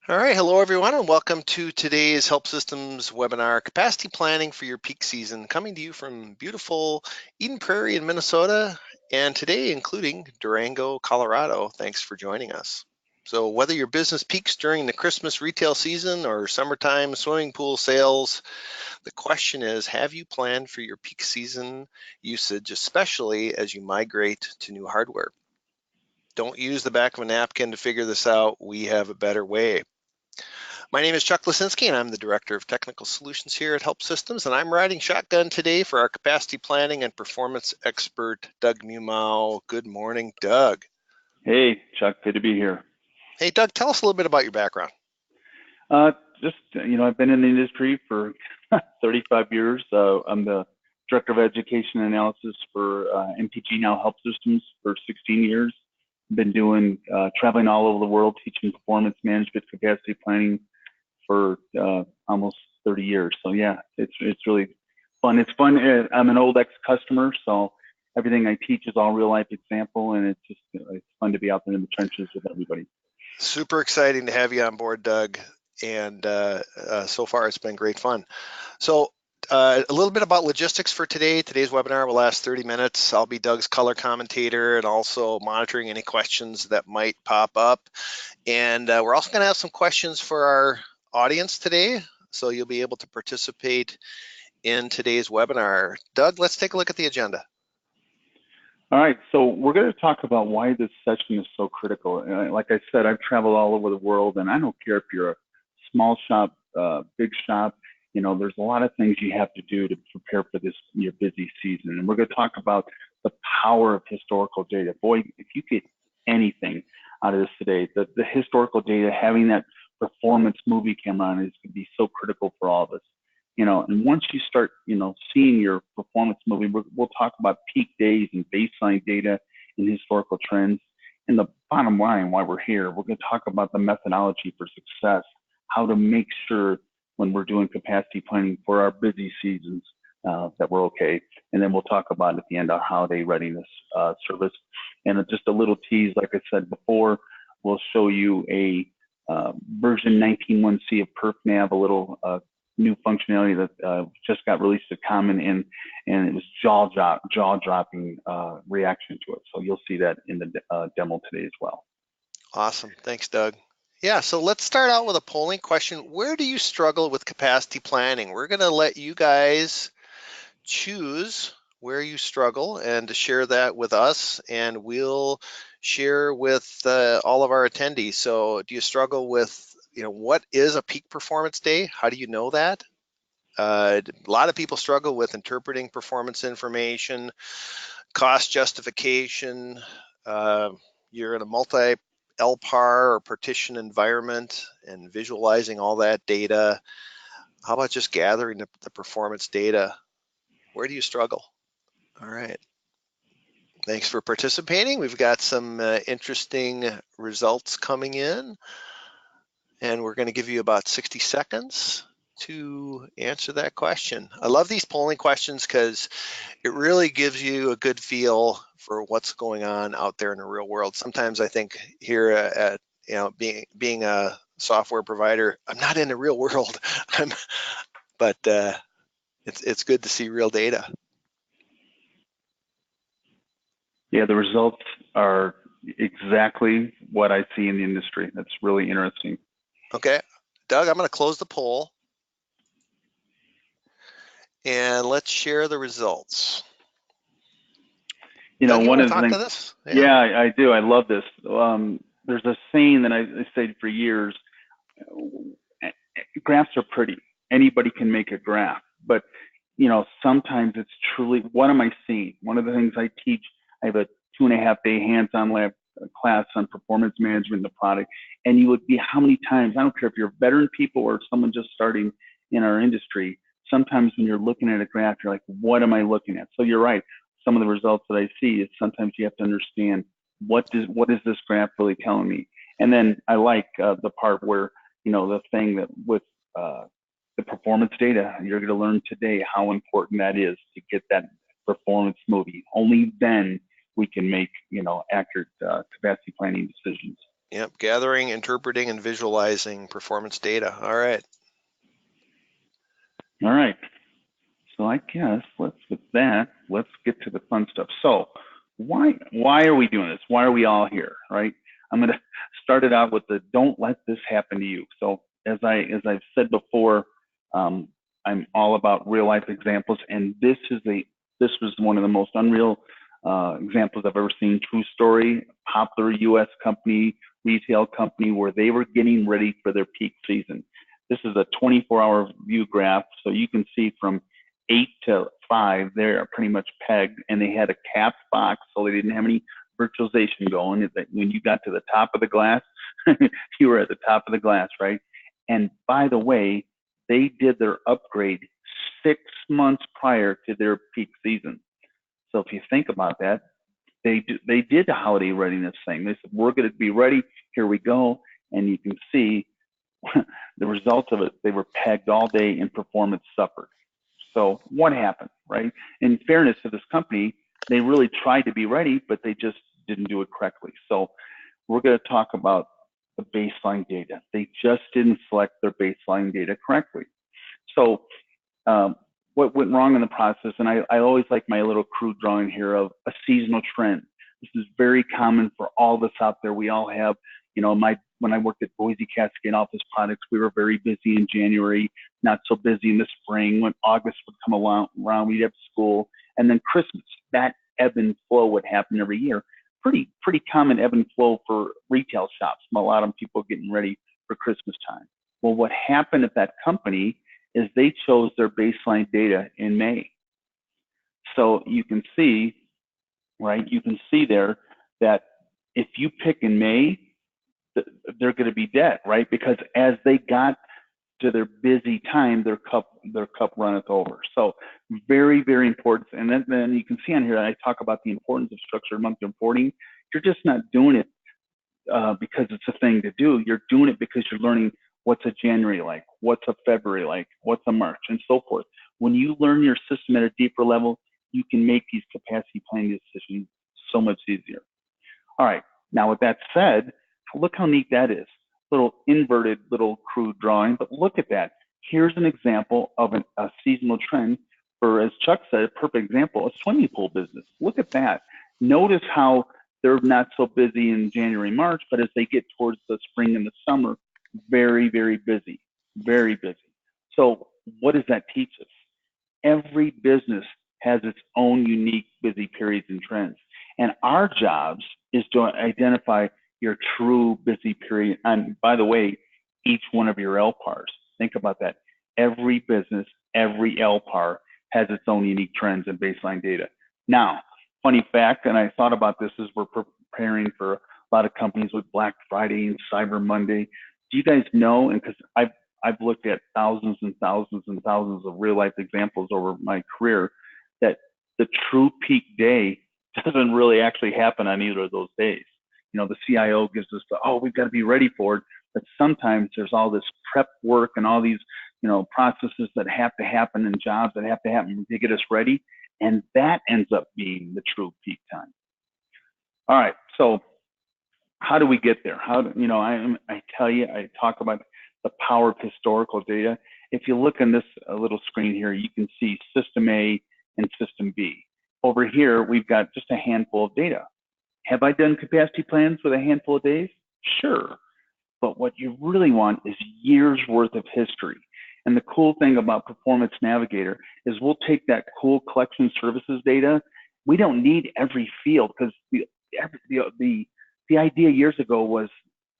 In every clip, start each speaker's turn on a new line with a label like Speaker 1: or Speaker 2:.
Speaker 1: All right, hello everyone, and welcome to today's Help Systems webinar, Capacity Planning for Your Peak Season, coming to you from beautiful Eden Prairie in Minnesota, and today including Durango, Colorado. Thanks for joining us. So whether your business peaks during the Christmas retail season or summertime swimming pool sales, the question is, have you planned for your peak season usage, especially as you migrate to new hardware? Don't use the back of a napkin to figure this out. We have a better way. My name is Chuck Lisinski, and I'm the Director of Technical Solutions here at Help Systems, and I'm riding shotgun today for our capacity planning and performance expert, Doug Mumau. Good morning, Doug.
Speaker 2: Hey, Chuck, good to be here.
Speaker 1: Hey, Doug, tell us a little bit about your background.
Speaker 2: I've been in the industry for 35 years. I'm the Director of Education and Analysis for MPG, now Help Systems, for 16 years. Been doing traveling all over the world, teaching performance management, capacity planning for almost 30 years. So yeah, it's really fun. It's fun. I'm an old ex-customer, so everything I teach is all real life example, and it's fun to be out there in the trenches with everybody.
Speaker 1: Super exciting to have you on board, Doug, and so far it's been great fun. So a little bit about logistics for today. Today's webinar will last 30 minutes. I'll be Doug's color commentator and also monitoring any questions that might pop up. And we're also going to have some questions for our audience today, so you'll be able to participate in today's webinar. Doug, let's take a look at the agenda.
Speaker 2: All right, so we're going to talk about why this session is so critical. Like I said, I've traveled all over the world, and I don't care if you're a small shop, big shop, there's a lot of things you have to do to prepare for your busy season. And we're going to talk about the power of historical data. Boy, if you get anything out of this today, the historical data, having that performance movie camera on is going to be so critical for all of us. And once you start, seeing your performance movie, we'll talk about peak days and baseline data and historical trends. And the bottom line, why we're here, we're going to talk about the methodology for success, how to make sure when we're doing capacity planning for our busy seasons that we're okay. And then we'll talk about at the end our holiday readiness service. And just a little tease, like I said before, we'll show you a version 19.1c of PerfNav, a little new functionality that just got released to Common, and it was jaw-dropping reaction to it. So you'll see that in the demo today as well.
Speaker 1: Awesome, thanks, Doug. Yeah, so let's start out with a polling question. Where do you struggle with capacity planning? We're going to let you guys choose where you struggle and to share that with us, and we'll share with all of our attendees. So do you struggle with, what is a peak performance day? How do you know that? A lot of people struggle with interpreting performance information, cost justification. You're in a multi-LPAR or partition environment and visualizing all that data. How about just gathering the performance data? Where do you struggle? All right. Thanks for participating. We've got some interesting results coming in, and we're going to give you about 60 seconds to answer that question. I love these polling questions because it really gives you a good feel for what's going on out there in the real world. Sometimes I think here at being a software provider, I'm not in the real world, but it's good to see real data.
Speaker 2: Yeah, the results are exactly what I see in the industry. That's really interesting.
Speaker 1: Okay, Doug, I'm going to close the poll. And let's share the results.
Speaker 2: Doug,
Speaker 1: one
Speaker 2: of the things.
Speaker 1: To this?
Speaker 2: Yeah, I do. I love this. There's a saying that I said for years. Graphs are pretty. Anybody can make a graph, but sometimes it's truly, what am I seeing? One of the things I teach, I have a 2.5-day hands-on lab class on performance management in the product, and you would be how many times, I don't care if you're veteran people or someone just starting in our industry, sometimes when you're looking at a graph, you're like, what am I looking at? So you're right. Some of the results that I see is sometimes you have to understand what is this graph really telling me? And then I like the part where, the thing that with the performance data, you're going to learn today how important that is to get that performance movie. Only then we can make, accurate capacity planning decisions.
Speaker 1: Yep, gathering, interpreting, and visualizing performance data. All right.
Speaker 2: All right. So I guess let's get to the fun stuff. So why are we doing this? Why are we all here, right? I'm going to start it out with the don't let this happen to you. So as I've said before, I'm all about real life examples, and this was one of the most unreal examples I've ever seen. True story, popular U.S. company, retail company, where they were getting ready for their peak season. This is a 24-hour view graph, so you can see from 8 to 5, they're pretty much pegged, and they had a capped box, so they didn't have any virtualization going. That when you got to the top of the glass, you were at the top of the glass, right? And by the way, they did their upgrade 6 months prior to their peak season. So if you think about that, they did the holiday readiness thing. They said, we're going to be ready. Here we go. And you can see the results of it. They were pegged all day and performance suffered. So what happened, right? In fairness to this company, they really tried to be ready, but they just didn't do it correctly. So we're going to talk about the baseline data. They just didn't select their baseline data correctly. So what went wrong in the process, and I always like my little crude drawing here of a seasonal trend. This is very common for all of us out there. We all have, when I worked at Boise Cascade Office Products, we were very busy in January, not so busy in the spring. When August would come around, we'd have school. And then Christmas, that ebb and flow would happen every year. Pretty common ebb and flow for retail shops. A lot of people getting ready for Christmas time. Well, what happened at that company is they chose their baseline data in May. So you can see, right? You can see there that if you pick in May, they're going to be dead, right? Because as they got to their busy time, their cup runneth over. So very, very important. And then you can see on here, I talk about the importance of structured monthly reporting. You're just not doing it because it's a thing to do. You're doing it because you're learning what's a January like, what's a February like, what's a March, and so forth. When you learn your system at a deeper level, you can make these capacity planning decisions so much easier. All right, now with that said, look how neat that is. Little inverted, little crude drawing, but look at that. Here's an example of a seasonal trend for, as Chuck said, a perfect example, a swimming pool business. Look at that. Notice how they're not so busy in January, March, but as they get towards the spring and the summer, very, very busy, very busy. So what does that teach us? Every business has its own unique busy periods and trends. And our jobs is to identify your true busy period. And by the way, each one of your LPARs, think about that. Every business, every LPAR has its own unique trends and baseline data. Now, funny fact, and I thought about this as we're preparing for a lot of companies with Black Friday and Cyber Monday. Do you guys know, and because I've looked at thousands and thousands and thousands of real life examples over my career, that the true peak day doesn't really actually happen on either of those days. The CIO gives us we've got to be ready for it. But sometimes there's all this prep work and all these, processes that have to happen and jobs that have to happen to get us ready. And that ends up being the true peak time. All right. So how do we get there? I tell you, I talk about the power of historical data. If you look in this little screen here, you can see System A and System B. Over here, we've got just a handful of data. Have I done capacity plans with a handful of days? Sure. But what you really want is years worth of history. And the cool thing about Performance Navigator is we'll take that cool collection services data. We don't need every field, because the idea years ago was,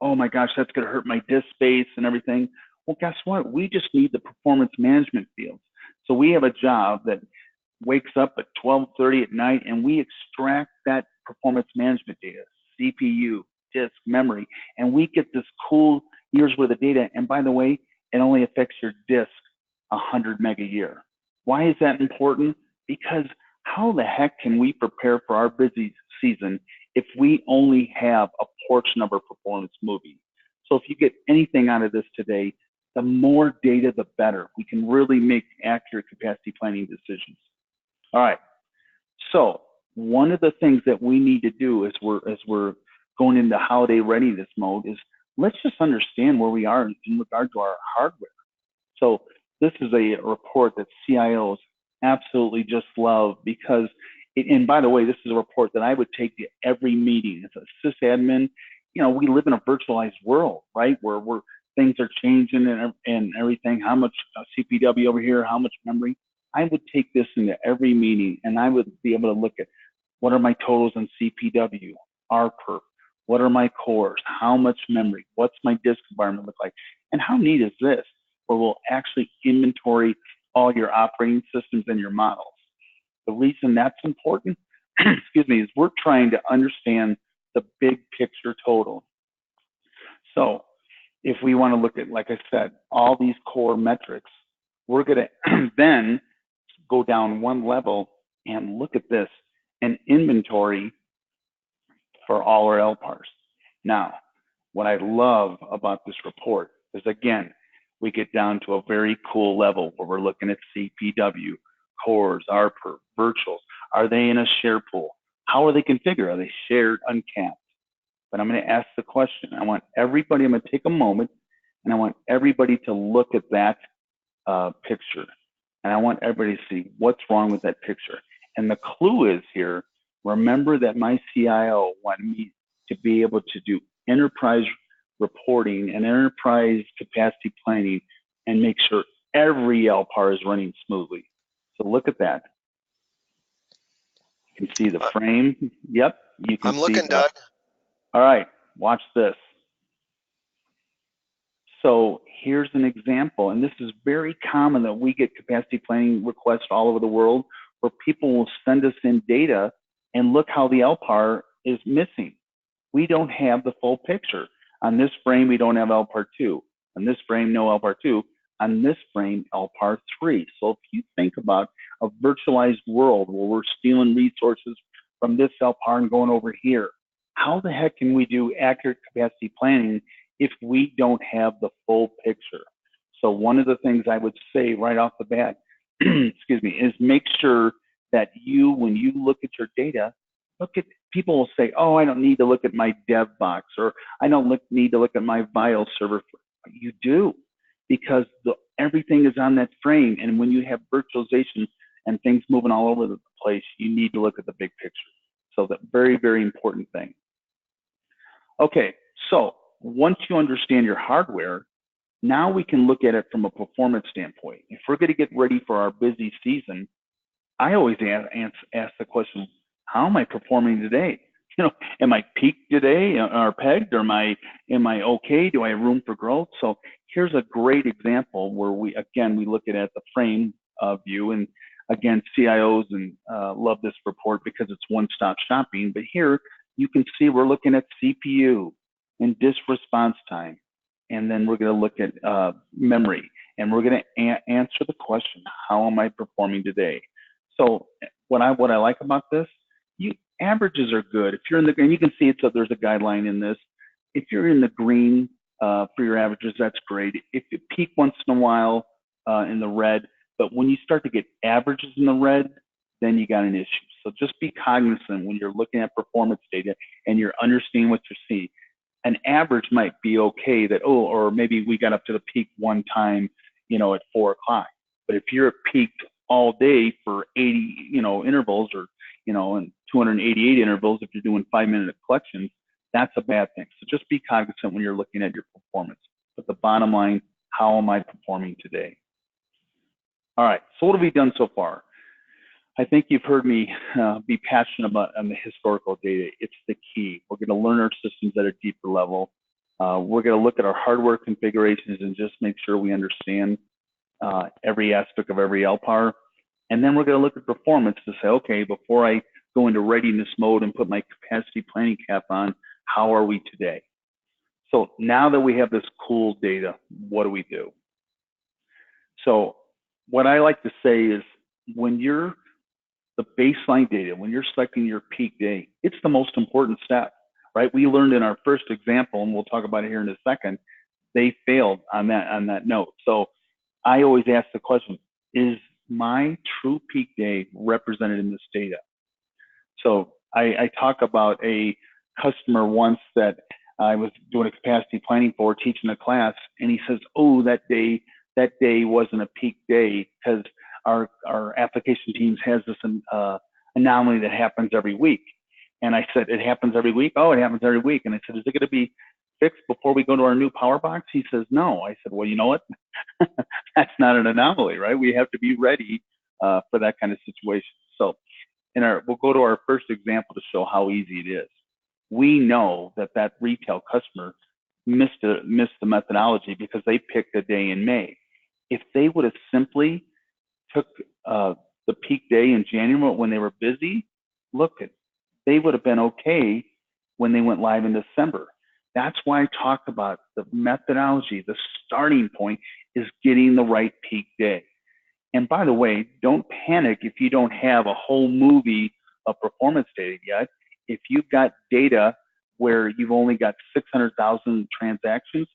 Speaker 2: oh my gosh, that's going to hurt my disk space and everything. Well, guess what? We just need the performance management fields. So we have a job that wakes up at 12:30 at night, and we extract that performance management data, CPU, disk, memory, and we get this cool years worth of data. And by the way, it only affects your disk 100 meg a year. Why is that important? Because how the heck can we prepare for our busy season if we only have a portion of our performance moving? So if you get anything out of this today, the more data, the better. We can really make accurate capacity planning decisions. All right. So one of the things that we need to do as we're going into holiday readiness mode is let's just understand where we are in regard to our hardware. So this is a report that CIOs absolutely just love because, and by the way, this is a report that I would take to every meeting. As a sysadmin, we live in a virtualized world, right? Where things are changing and everything. How much CPW over here? How much memory? I would take this into every meeting, and I would be able to look at what are my totals on CPW, RPERF, what are my cores, how much memory, what's my disk environment look like, and how neat is this? Where we'll actually inventory all your operating systems and your models. The reason that's important, excuse me, is we're trying to understand the big picture total. So if we want to look at, like I said, all these core metrics, we're going to then go down one level and look at this, an inventory for all our LPARs. Now, what I love about this report is, again, we get down to a very cool level where we're looking at CPW, cores, RPERF, virtuals. Are they in a share pool? How are they configured? Are they shared, uncapped? But I'm going to ask the question. I'm going to take a moment, and I want everybody to look at that picture. And I want everybody to see what's wrong with that picture. And the clue is here, remember that my CIO wanted me to be able to do enterprise reporting and enterprise capacity planning and make sure every LPAR is running smoothly. So look at that. You can see the frame. Yep. You can
Speaker 1: I'm looking, Doug.
Speaker 2: All right. Watch this. So here's an example, and this is very common that we get capacity planning requests all over the world where people will send us in data and look how the LPAR is missing. We don't have the full picture. On this frame, we don't have LPAR 2. On this frame, no LPAR 2. On this frame, LPAR 3. So if you think about a virtualized world where we're stealing resources from this LPAR and going over here, how the heck can we do accurate capacity planning if we don't have the full picture? So one of the things I would say right off the bat, excuse me, is make sure that when you look at your data, people will say, oh, I don't need to look at my dev box, or I don't need to look at my file server. You do, because everything is on that frame. And when you have virtualization and things moving all over the place, you need to look at the big picture. So that very, very important thing. Okay, so once you understand your hardware, now we can look at it from a performance standpoint. If we're going to get ready for our busy season, I always ask the question, how am I performing today? Am I peaked today or pegged, or am I okay? Do I have room for growth? So here's a great example where we look at the frame view, and again, CIOs love this report because it's one-stop shopping. But here you can see we're looking at CPU and disk response time, and then we're going to look at memory, and we're going to answer the question, how am I performing today? So what I like about this, averages are good. If you're in and you can see it, so there's a guideline in this. If you're in the green for your averages, that's great. If you peak once in a while in the red, but when you start to get averages in the red, then you got an issue. So just be cognizant when you're looking at performance data and you're understanding what you see. An average might be okay that, or maybe we got up to the peak one time, at 4 o'clock. But if you're peaked all day for 80, intervals, or, and 288 intervals, if you're doing 5-minute collections, that's a bad thing. So just be cognizant when you're looking at your performance. But the bottom line, how am I performing today? All right, so what have we done so far? I think you've heard me be passionate about the historical data. It's the key. We're going to learn our systems at a deeper level. We're going to look at our hardware configurations and just make sure we understand every aspect of every LPAR. And then we're going to look at performance to say, okay, before I go into readiness mode and put my capacity planning cap on, how are we today? So now that we have this cool data, what do we do? So what I like to say is, when you're the baseline data, when you're selecting your peak day, it's the most important step, right? We learned in our first example, and we'll talk about it here in a second, they failed on that note. So I always ask the question, is my true peak day represented in this data? So I talk about a customer once that I was doing a capacity planning for, teaching a class, and he says, "Oh, that day wasn't a peak day because our application teams has this anomaly that happens every week." And I said, "It happens every week?" "Oh, it happens every week." And I said, "Is it going to be fixed before we go to our new power box?" He says, "No." I said, "Well, you know what? That's not an anomaly, right? We have to be ready for that kind of situation." So we'll go to our first example to show how easy it is. We know that retail customer missed the methodology because they picked a day in May. If they would have simply took the peak day in January when they were busy, they would have been okay when they went live in December. That's why I talked about the methodology. The starting point is getting the right peak day. And by the way, don't panic if you don't have a whole movie of performance data yet. If you've got data where you've only got 600,000 transactions,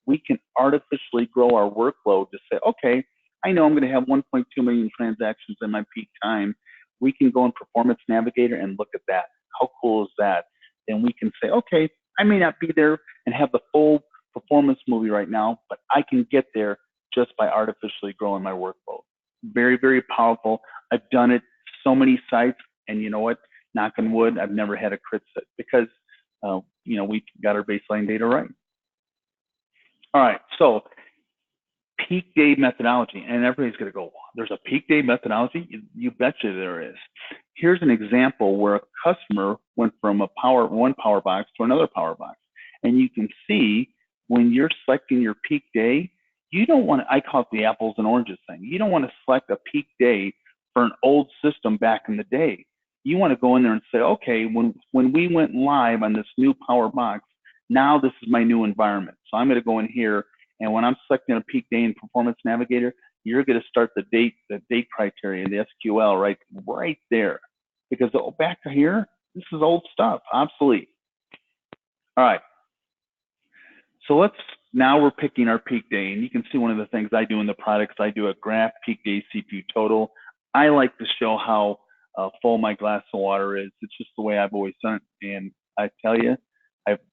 Speaker 2: we can artificially grow our workload to say, okay, I know I'm going to have 1.2 million transactions in my peak time. We can go in Performance Navigator and look at that. How cool is that? Then we can say, okay, I may not be there and have the full performance movie right now, but I can get there just by artificially growing my workload. Very, very powerful. I've done it so many sites, and you know what? Knock on wood, I've never had a crit set because we got our baseline data right. All right, so peak day methodology, and everybody's going to go, "There's a peak day methodology?" You betcha there is. Here's an example where a customer went from one power box to another power box, and you can see when you're selecting your peak day, you don't want to, I call it the apples and oranges thing. You don't want to select a peak day for an old system back in the day. You want to go in there and say, okay, when we went live on this new power box, now this is my new environment. So I'm going to go in here, and when I'm selecting a peak day in Performance Navigator, you're going to start the date criteria, the SQL right there. Because back to here, this is old stuff, obsolete. All right. So now we're picking our peak day, and you can see one of the things I do in the products, I do a graph peak day CPU total. I like to show how full my glass of water is. It's just the way I've always done it. And I tell you,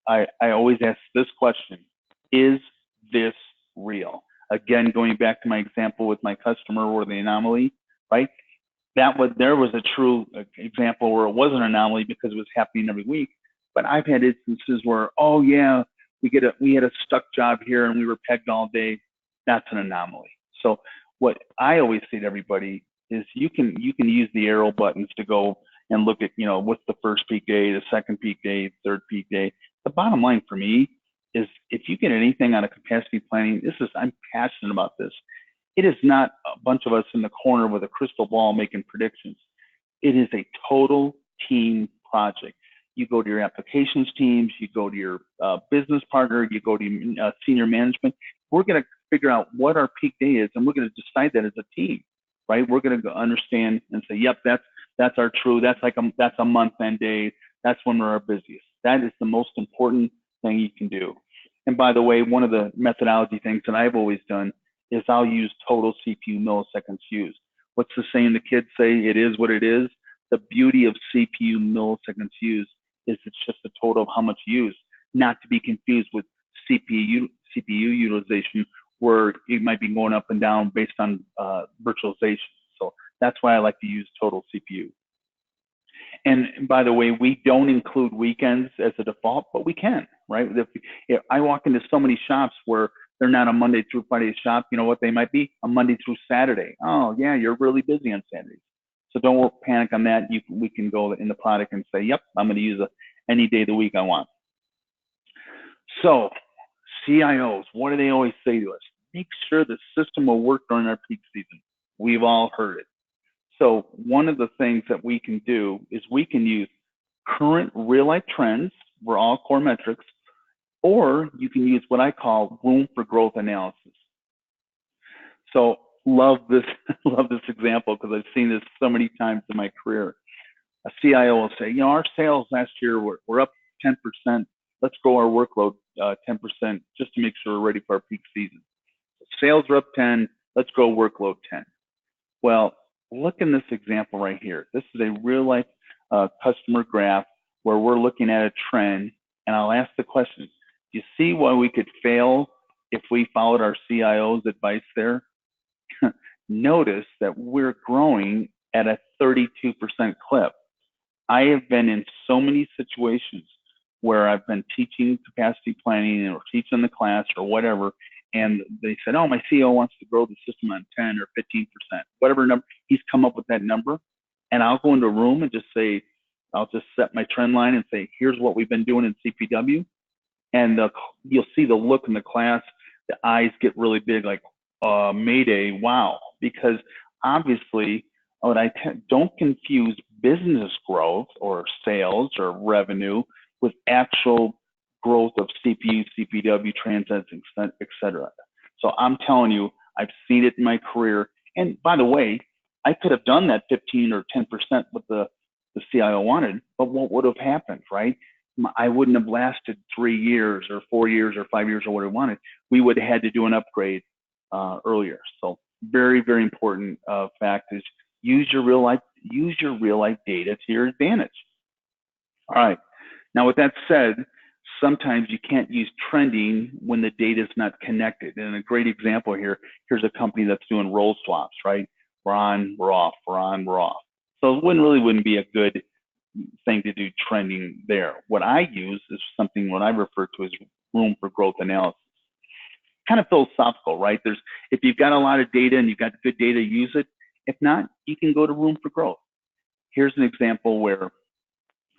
Speaker 2: I always ask this question: is this real? Again, going back to my example with my customer or the anomaly, right? There was a true example where it was an anomaly because it was happening every week. But I've had instances where, oh yeah, we had a stuck job here and we were pegged all day. That's an anomaly. So what I always say to everybody is you can use the arrow buttons to go and look at, what's the first peak day, the second peak day, third peak day. The bottom line for me is if you get anything out of capacity planning, I'm passionate about this. It is not a bunch of us in the corner with a crystal ball making predictions. It is a total team project. You go to your applications teams, you go to your business partner, you go to senior management. We're going to figure out what our peak day is, and we're going to decide that as a team, right? We're going to understand and say, yep, that's our true. That's a month end day. That's when we're our busiest. That is the most important thing you can do. And by the way, one of the methodology things that I've always done is I'll use total CPU milliseconds used. What's the saying the kids say? It is what it is. The beauty of CPU milliseconds used is it's just the total of how much used, not to be confused with CPU utilization, where it might be going up and down based on virtualization. So that's why I like to use total CPU. And by the way, we don't include weekends as a default, but we can, right? If I walk into so many shops where they're not a Monday through Friday shop, you know what they might be? A Monday through Saturday. Oh yeah, you're really busy on Saturdays. So don't panic on that. We can go in the product and say, yep, I'm going to use any day of the week I want. So CIOs, what do they always say to us? Make sure the system will work during our peak season. We've all heard it. So one of the things that we can do is we can use current real-life trends for all core metrics, or you can use what I call room for growth analysis. So love this example because I've seen this so many times in my career. A CIO will say, our sales last year were up 10%. Let's grow our workload 10% just to make sure we're ready for our peak season. Sales are up 10. Let's grow workload 10. Well, look in this example right here. This is a real life customer graph where we're looking at a trend, and I'll ask the question, do you see why we could fail if we followed our CIO's advice there? Notice that we're growing at a 32% clip. I have been in so many situations where I've been teaching capacity planning or teaching the class or whatever, and they said, oh, my CEO wants to grow the system on 10 or 15%, whatever number, he's come up with that number. And I'll go into a room and just say, I'll just set my trend line and say, here's what we've been doing in CPW. And you'll see the look in the class, the eyes get really big, like, Mayday, wow. Because obviously, don't confuse business growth or sales or revenue with actual growth of CPU, CPW, transits, etc. So I'm telling you, I've seen it in my career. And by the way, I could have done that 15 or 10% with the CIO wanted, but what would have happened, right? I wouldn't have lasted 3 years or 4 years or 5 years or what I wanted. We would have had to do an upgrade earlier. So very, very important fact is use your real life data to your advantage. All right. Now, with that said, sometimes you can't use trending when the data is not connected. And a great example here, here's a company that's doing roll swaps, right? We're on, we're off, we're on, we're off. So it wouldn't be a good thing to do trending there. What I use is something what I refer to as room for growth analysis. Kind of philosophical, right? If you've got a lot of data and you've got good data, use it. If not, you can go to room for growth. Here's an example where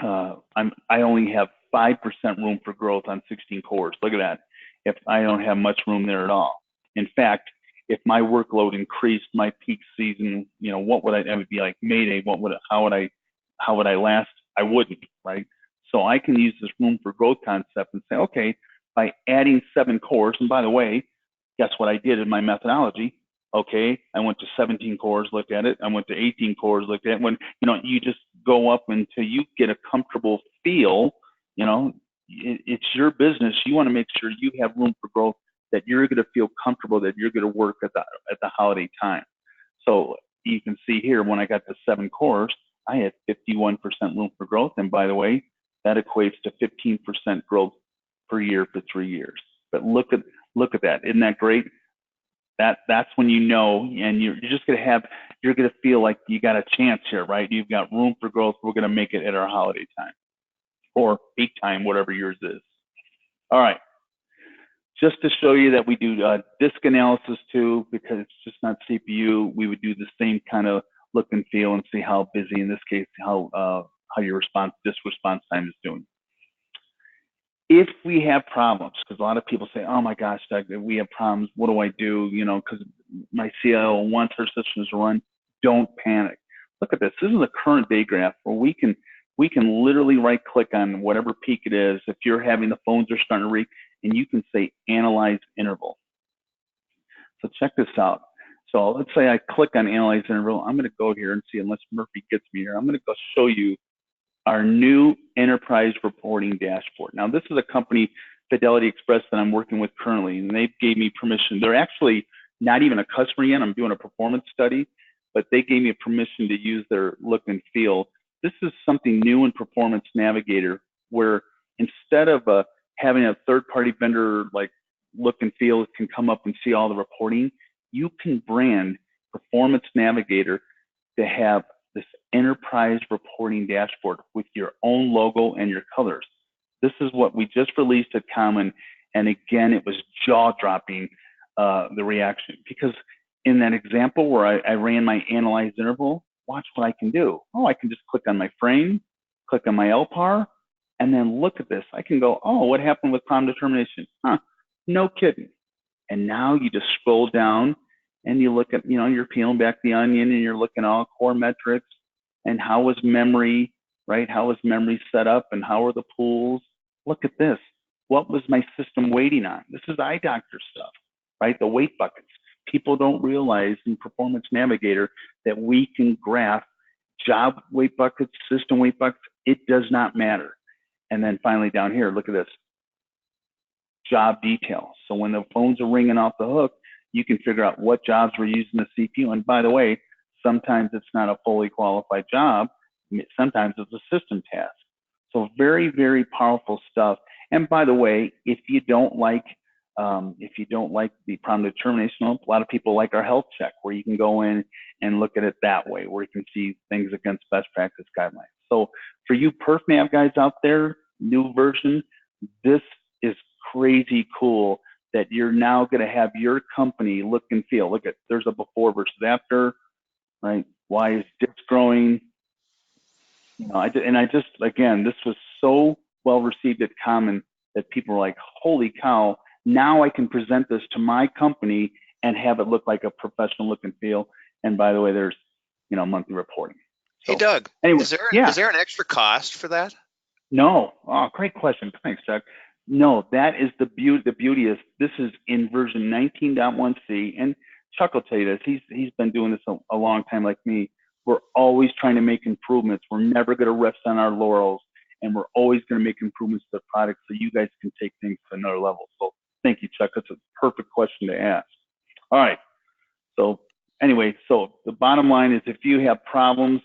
Speaker 2: I only have 5% room for growth on 16 cores. Look at that. If I don't have much room there at all. In fact, if my workload increased, my peak season, what would I would be like Mayday? How would I last? I wouldn't, right? So I can use this room for growth concept and say, okay, by adding 7 cores, and by the way, guess what I did in my methodology? Okay, I went to 17 cores, looked at it. I went to 18 cores, looked at it. When you just go up until you get a comfortable feel. It's your business. You want to make sure you have room for growth, that you're going to feel comfortable, that you're going to work at the holiday time. So you can see here when I got the 7 cores, I had 51% room for growth, and by the way, that equates to 15% growth per year for 3 years. But look at that. Isn't that great? That's when and you're just you're gonna feel like you got a chance here, right? You've got room for growth. We're gonna make it at our holiday time or peak time, whatever yours is. All right. Just to show you that we do disk analysis too, because it's just not CPU. We would do the same kind of look and feel and see how busy, in this case, how your disk response time is doing. If we have problems, because a lot of people say, oh my gosh, Doug, we have problems, what do I do? Because my CIO wants our systems to run. Don't panic. Look at this. This is a current day graph where we can literally right click on whatever peak it is. If you're having the phones are starting to ring, and you can say analyze interval. So check this out. So let's say I click on analyze interval. I'm going to go here and see, unless Murphy gets me here, I'm going to go show you our new enterprise reporting dashboard. Now, this is a company, Fidelity Express, that I'm working with currently, and they gave me permission. They're actually not even a customer yet. I'm doing a performance study, but they gave me permission to use their look and feel. This is something new in Performance Navigator, where instead of having a third-party vendor like look and feel can come up and see all the reporting, you can brand Performance Navigator to have this enterprise reporting dashboard with your own logo and your colors. This is what we just released at Common, and again, it was jaw-dropping, the reaction, because in that example where I ran my analyze interval, watch what I can do. Oh, I can just click on my frame, click on my LPAR, and then look at this. I can go, oh, what happened with problem determination? Huh, no kidding. And now you just scroll down and you look at, you're peeling back the onion and you're looking at all core metrics and how was memory, right? How was memory set up and how are the pools? Look at this. What was my system waiting on? This is eye doctor stuff, right? The weight buckets. People don't realize in Performance Navigator that we can graph job weight buckets, system weight buckets. It does not matter. And then finally down here, look at this. Job details. So when the phones are ringing off the hook, you can figure out what jobs were using the CPU. And by the way, sometimes it's not a fully qualified job. Sometimes it's a system task. So very, very powerful stuff. And by the way, if you don't like the problem determination, a lot of people like our health check, where you can go in and look at it that way, where you can see things against best practice guidelines. So for you PerfNav guys out there, new version, this is crazy cool that you're now going to have your company look and feel. Look at, there's a before versus after, right? Why is this growing? You know, again, this was so well received at Common that people were like, holy cow, now I can present this to my company and have it look like a professional look and feel. And by the way, there's, monthly reporting.
Speaker 1: Hey,
Speaker 2: So
Speaker 1: Doug,
Speaker 2: anyway,
Speaker 1: is there an extra cost for that?
Speaker 2: no. Oh, great question. Thanks, Chuck. No, that is the beauty. The beauty is this is in version 19.1c, and Chuck will tell you this. He's been doing this a long time, like me. We're always trying to make improvements. We're never going to rest on our laurels, and we're always going to make improvements to the product so you guys can take things to another level. So thank you, Chuck. That's a perfect question to ask. All right. So anyway, so the bottom line is if you have problems,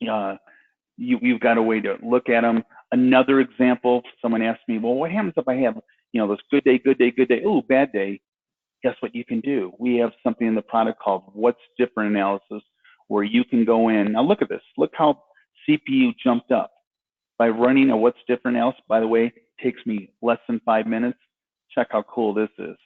Speaker 2: you've got a way to look at them. Another example, someone asked me, well, what happens if I have, this good day, good day, good day, oh, bad day? Guess what you can do? We have something in the product called What's Different analysis, where you can go in. Now look at this. Look how CPU jumped up. By running a What's Different analysis, by the way, takes me less than 5 minutes. Check how cool this is.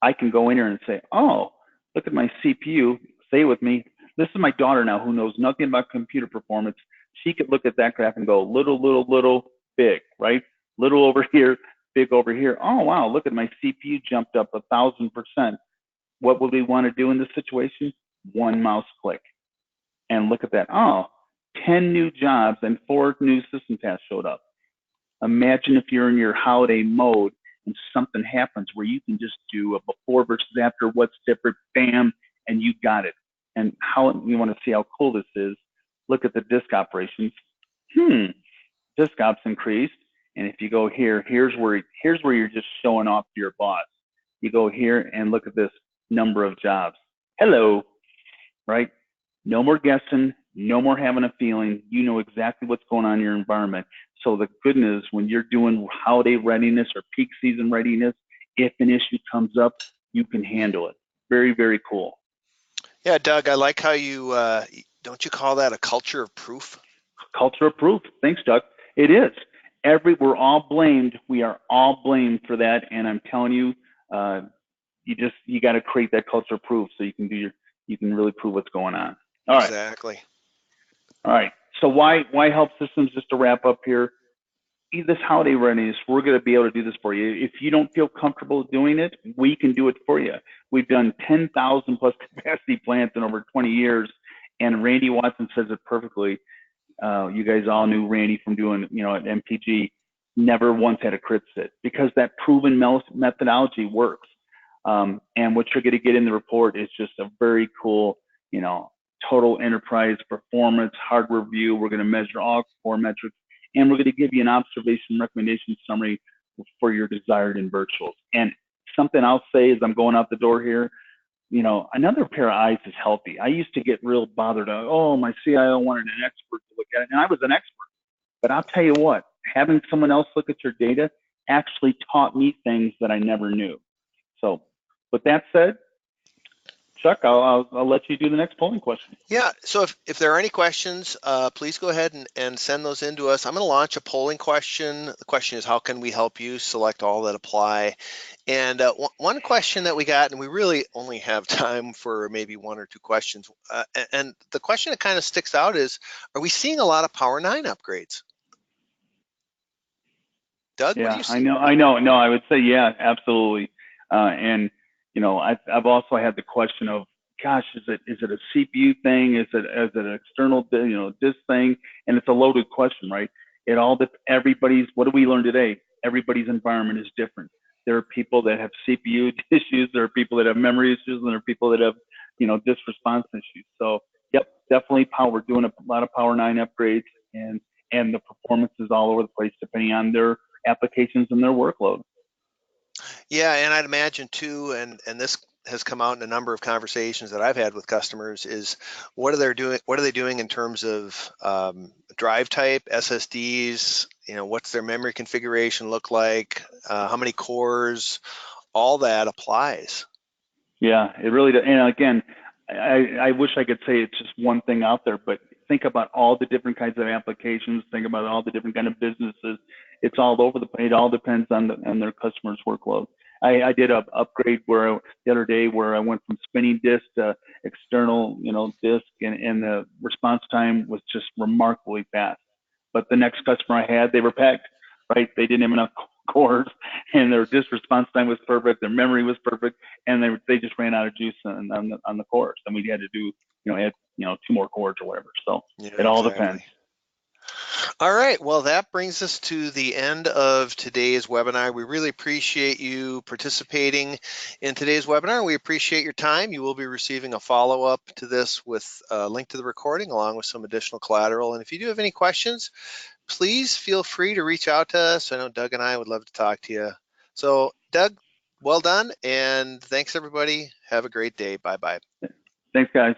Speaker 2: I can go in here and say, oh, look at my CPU. Say it with me. This is my daughter now who knows nothing about computer performance. She could look at that graph and go little, big, right? Little over here, big over here. Oh, wow, look at my CPU jumped up 1,000%. What would we want to do in this situation? One mouse click. And look at that. Oh, 10 new jobs and 4 new system tasks showed up. Imagine if you're in your holiday mode and something happens where you can just do a before versus after, what's different, bam, and you got it. And how you want to see how cool this is, look at the disk operations. Disk ops increased. And if you go here, here's where you're just showing off to your boss. You go here and look at this number of jobs. Hello, right? No more guessing, no more having a feeling. You know exactly what's going on in your environment. So the good news, when you're doing holiday readiness or peak season readiness, if an issue comes up, you can handle it. Very, very cool.
Speaker 1: Yeah, Doug, I like how you, don't you call that a culture of proof?
Speaker 2: Culture of proof. Thanks, Doug. It is. We're all blamed. We are all blamed for that. And I'm telling you, you got to create that culture of proof so you can really prove what's going on. All right.
Speaker 1: Exactly.
Speaker 2: All right. So why help systems? Just to wrap up here, this holiday readiness, we're going to be able to do this for you. If you don't feel comfortable doing it, we can do it for you. We've done 10,000 plus capacity plants in over 20 years, and Randy Watson says it perfectly. You guys all knew Randy from doing, at MPG, never once had a crit sit because that proven methodology works. And what you're going to get in the report is just a very cool, total enterprise performance hardware view. We're going to measure all core metrics, and we're going to give you an observation recommendation summary for your desired in virtuals. And something I'll say as I'm going out the door here, another pair of eyes is healthy. I used to get real bothered. Oh, my CIO wanted an expert to look at it, and I was an expert. But I'll tell you what, having someone else look at your data actually taught me things that I never knew. So with that said, Chuck, I'll let you do the next polling question.
Speaker 1: Yeah, so if there are any questions, please go ahead and send those in to us. I'm going to launch a polling question. The question is, how can we help you? Select all that apply. And one question that we got, and we really only have time for maybe 1 or 2 questions. And the question that kind of sticks out is, are we seeing a lot of Power 9 upgrades? Doug, what do you see?
Speaker 2: I know. No, I would say, yeah, absolutely. And I've also had the question of, gosh, is it a CPU thing? Is it an external, disk thing? And it's a loaded question, right? What do we learn today? Everybody's environment is different. There are people that have CPU issues. There are people that have memory issues, and there are people that have, disk response issues. So, yep, definitely we're doing a lot of Power 9 upgrades, and the performance is all over the place depending on their applications and their workload.
Speaker 1: Yeah, and I'd imagine too, and this has come out in a number of conversations that I've had with customers is what are they doing? What are they doing in terms of drive type, SSDs? What's their memory configuration look like? How many cores? All that applies.
Speaker 2: Yeah, it really does. And again, I wish I could say it's just one thing out there, but think about all the different kinds of applications. Think about all the different kind of businesses. It's all over the place. It all depends on their customers' workload. I did a upgrade the other day where I went from spinning disk to external, disk, and the response time was just remarkably fast. But the next customer I had, they were pegged, right? They didn't have enough cores, and their disk response time was perfect. Their memory was perfect, and they just ran out of juice on the cores, and we had to do add two more cores or whatever. So
Speaker 1: Yeah,
Speaker 2: it all depends.
Speaker 1: exactly. All right, well, that brings us to the end of today's webinar. We really appreciate you participating in today's webinar. We appreciate your time. You will be receiving a follow-up to this with a link to the recording along with some additional collateral. And if you do have any questions, please feel free to reach out to us. I know Doug and I would love to talk to you. So Doug, well done, and thanks everybody. Have a great day. Bye-bye.
Speaker 2: Thanks, guys.